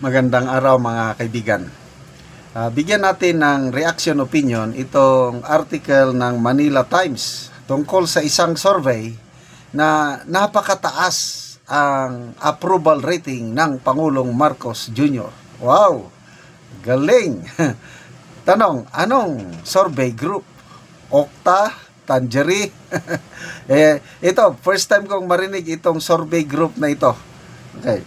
Magandang araw mga kaibigan. Bigyan natin ng reaction opinion itong article ng Manila Times tungkol sa isang survey na napakataas ang approval rating ng Pangulong Marcos Jr. Wow! Galing! Tanong, anong survey group? Okta? Tangerine? Ito, first time kong marinig itong survey group na ito. Okay.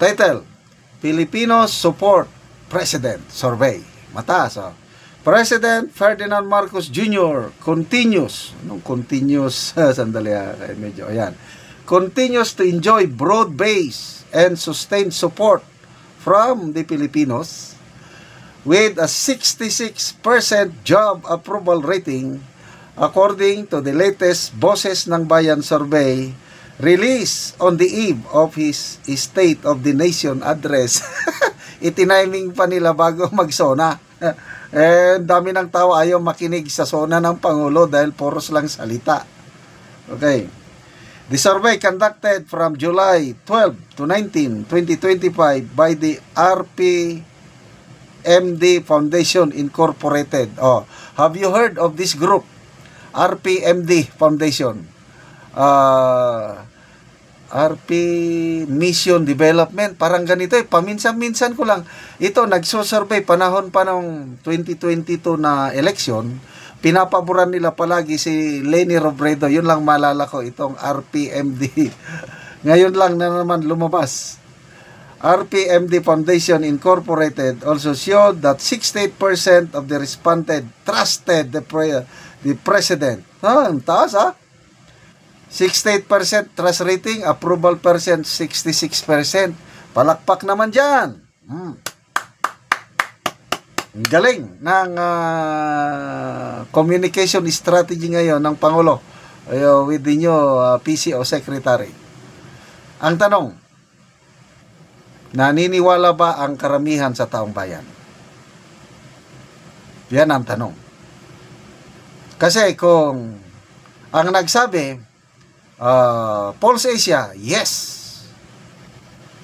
Title, Filipinos Support President Survey. Mataas, oh. President Ferdinand Marcos Jr. continues. Anong continuous? Sandali, medyo, ayan. Continues to enjoy broad-based and sustained support from the Filipinos with a 66% job approval rating according to the latest Boses ng Bayan survey released on the eve of his State of the Nation address. Itiniming pa nila bago magsona. Dami ng tao ayaw makinig sa sona ng Pangulo dahil poros lang salita. Okay. The survey conducted from July 12 to 19, 2025 by the RPMD Foundation Incorporated. Oh, have you heard of this group? RPMD Foundation. RP Mission Development, parang ganito paminsan-minsan ko lang ito, nagsosurvey panahon pa ng 2022 na election, pinapaboran nila palagi si Leni Robredo, yun lang maalala ko, itong RPMD. Ngayon lang na naman lumabas. RPMD Foundation Incorporated also showed that 68% of the respondents trusted the president. Ang taas, 68% trust rating, approval percent 66%. Palakpak naman dyan. Galing ng communication strategy ngayon ng Pangulo with the new PCO Secretary. Ang tanong, naniniwala ba ang karamihan sa taong bayan? Yan ang tanong. Kasi kung ang nagsabi, Pulse Asia, yes.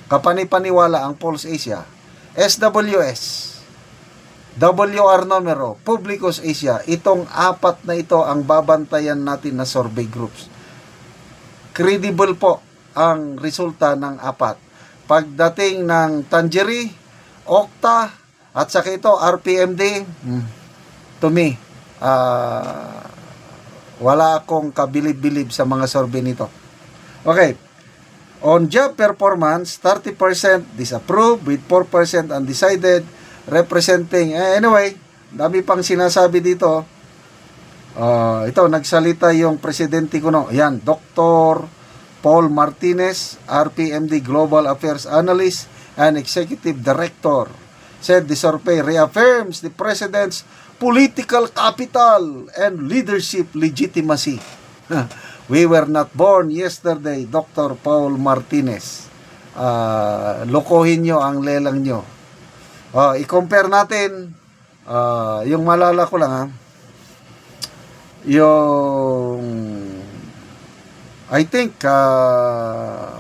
Kapani-paniwala ang Pulse Asia. SWS, WR Numero, Publicus Asia, itong apat na ito ang babantayan natin na survey groups. Credible po ang resulta ng apat. Pagdating ng Tangerine, Okta, at saka ito, RPMD, to me, wala akong kabilib-bilib sa mga survey nito. Okay. On job performance, 30% disapprove with 4% undecided, representing, anyway, dami pang sinasabi dito. Ito, nagsalita yung presidente ko, no? Yan, Dr. Paul Martinez, RPMD Global Affairs Analyst and Executive Director, said the survey reaffirms the president's political capital and leadership legitimacy. We were not born yesterday, Dr. Paul Martinez. Lokohin nyo ang lelang nyo. I-compare natin, yung malala ko lang, yung, I think,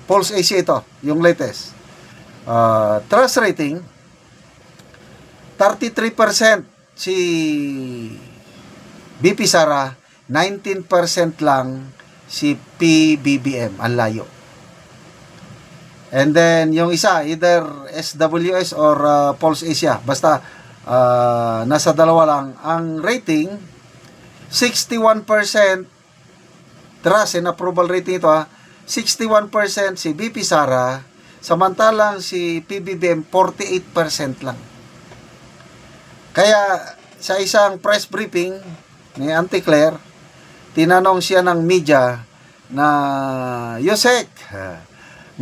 Pulse Asia ito, yung latest. Trust rating, 33%. Si BP Sara, 19% lang si PBBM, ang layo. And then, yung isa, either SWS or Pulse Asia, basta nasa dalawa lang. Ang rating, 61% trust and approval rating ito, 61% si BP Sara, samantalang si PBBM, 48% lang. Kaya sa isang press briefing ni Auntie Claire, tinanong siya ng media na Yusek,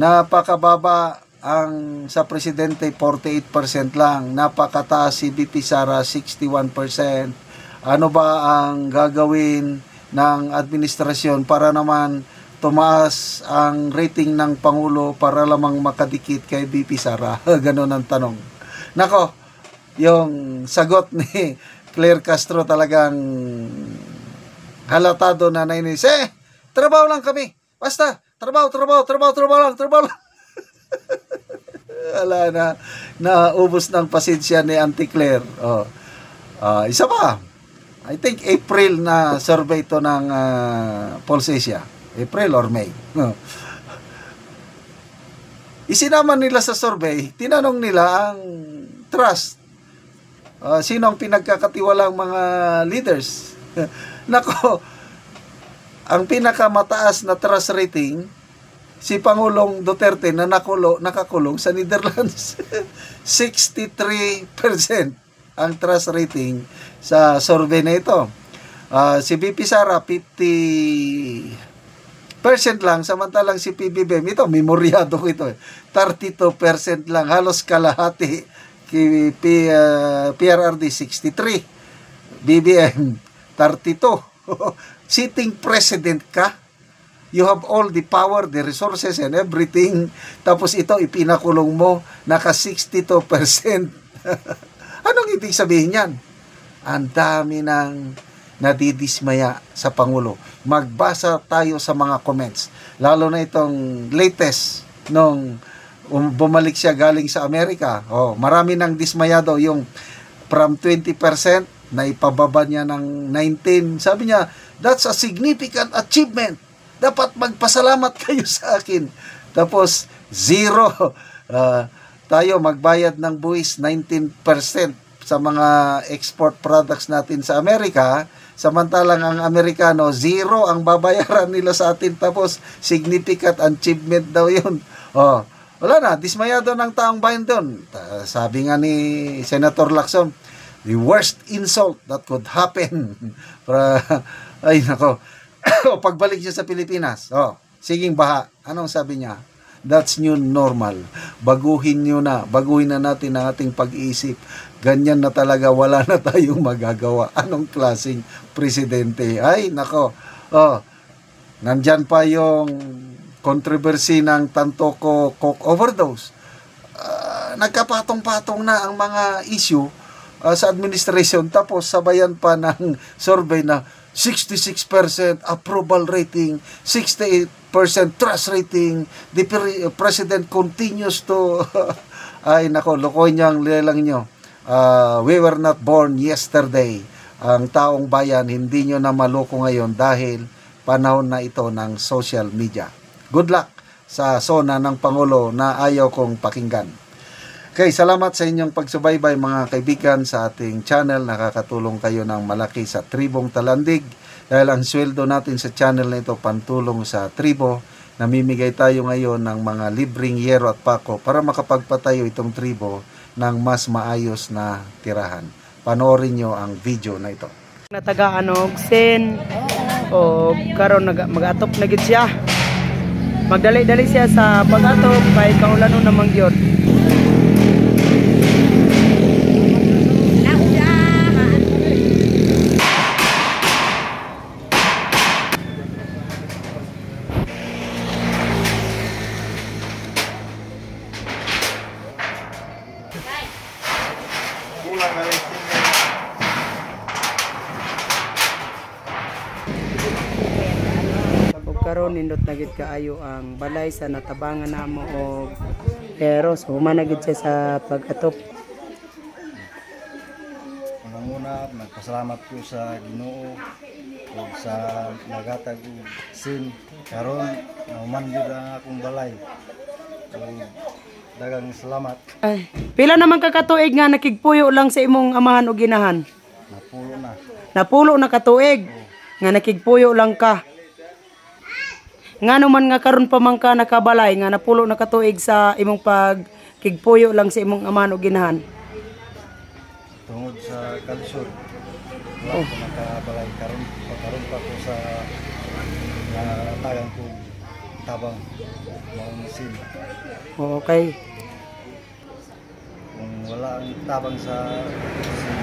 napakababa ang sa presidente 48% lang, napakataas si BP Sara 61%. Ano ba ang gagawin ng administrasyon para naman tumaas ang rating ng Pangulo para lamang makadikit kay BP Sara? Ganon ang tanong. Nako, yung sagot ni Claire Castro talagang halatado na nainis. Trabaho lang kami. Basta, trabaho lang. Wala na, naubos ng pasensya ni Auntie Claire. Oh. Isa pa, I think April na survey to ng Pulse Asia. April or May. Isinama nila sa survey, tinanong nila ang trust. Sino ang pinagkakatiwalang mga leaders? Nako, ang pinakamataas na trust rating, si Pangulong Duterte na nakakulong sa Netherlands. 63% ang trust rating sa survey na ito. Si BP Sara, 50% lang, samantalang si PBBM, ito, memoryado ko ito, 32% lang, halos kalahati. PRRD, 63%. BBM, 32%. Sitting president ka, you have all the power, the resources, and everything. Tapos ito, ipinakulong mo, naka 62%. Anong ibig sabihin yan? Ang dami ng nadidismaya sa Pangulo. Magbasa tayo sa mga comments. Lalo na itong latest nung bumalik siya galing sa Amerika. Marami nang dismayado yung from 20% na ipababa niya ng 19. Sabi niya, that's a significant achievement. Dapat magpasalamat kayo sa akin. Tapos, 0. Tayo magbayad ng buwis 19% sa mga export products natin sa Amerika. Samantalang ang Amerikano, 0 ang babayaran nila sa atin. Tapos, significant achievement daw yun. Wala na, dismayado ng taong bayan doon. Sabi nga ni Senator Lacson, the worst insult that could happen. Ay, nako. Pagbalik siya sa Pilipinas, siging baha. Anong sabi niya? That's new normal. Baguhin na natin ang ating pag-iisip. Ganyan na talaga, wala na tayong magagawa. Anong klaseng presidente? Ay, nako. Nandyan pa yung controversy ng Tantoco Coke overdose. Nagkapatong-patong na ang mga issue sa administration, tapos sabayan pa ng survey na 66% approval rating, 68% trust rating, the president continues to ay nako, lokoy niyang lelang nyo. We were not born yesterday. Ang taong bayan hindi nyo na maloko ngayon dahil panahon na ito ng social media. Good luck sa sona ng Pangulo na ayaw kong pakinggan. Okay, salamat sa inyong pagsubaybay mga kaibigan sa ating channel. Nakakatulong kayo ng malaki sa Tribong Talandig. Dahil ang sweldo natin sa channel na ito pantulong sa tribo. Namimigay tayo ngayon ng mga libreng yero at pako para makapagpatayo itong tribo ng mas maayos na tirahan. Panoorin nyo ang video na ito. Natagaan og sin o karon mag-atop na gid siya. Magdali-dali siya sa pag-atop kay kaulanon na mangyod. Karon nindot na gid kaayo ang balay sa natabangan namo og pero human na gid siya sa pag-atop. Unang-una, nagpasalamat ko sa Ginoo o sa nagatag og sin karon human gid ang akong balay. Daghang salamat. Ay, pila naman ka katuig nga nakigpuyo lang sa imong amahan o ginahan? Napulo na. Napulo na katuig nga nakigpuyo lang ka. Nga naman nga karon pa man ka nakabalay nga napulo na katuig sa imong pagkigpuyo lang sa imong amahan o ginahan. Tungod sa kalisod. Wala ko nakabalay karon pa ko sa tagang ko tabang maong sin. Okay. Kung wala ang tabang sa sin,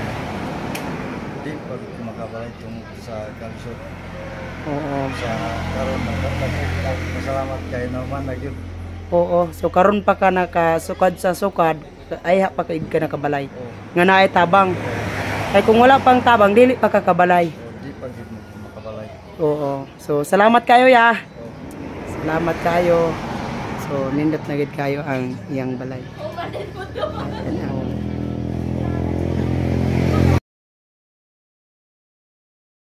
di pa ko makabalay tungod sa kalisod. Oo. Sa karon pasalamat kay Norman na gyud. Oo, so karon pa ka nakasukad sa sukad, ay pa kaig ka nakabalay. Nga naay tabang. Kay kung wala pang tabang dili pa ka kabalay. Di pa gyud makabalay. Oo. So salamat kayo ya. Salamat kayo. So nindot na gid kayo ang iyang balay. Yan ang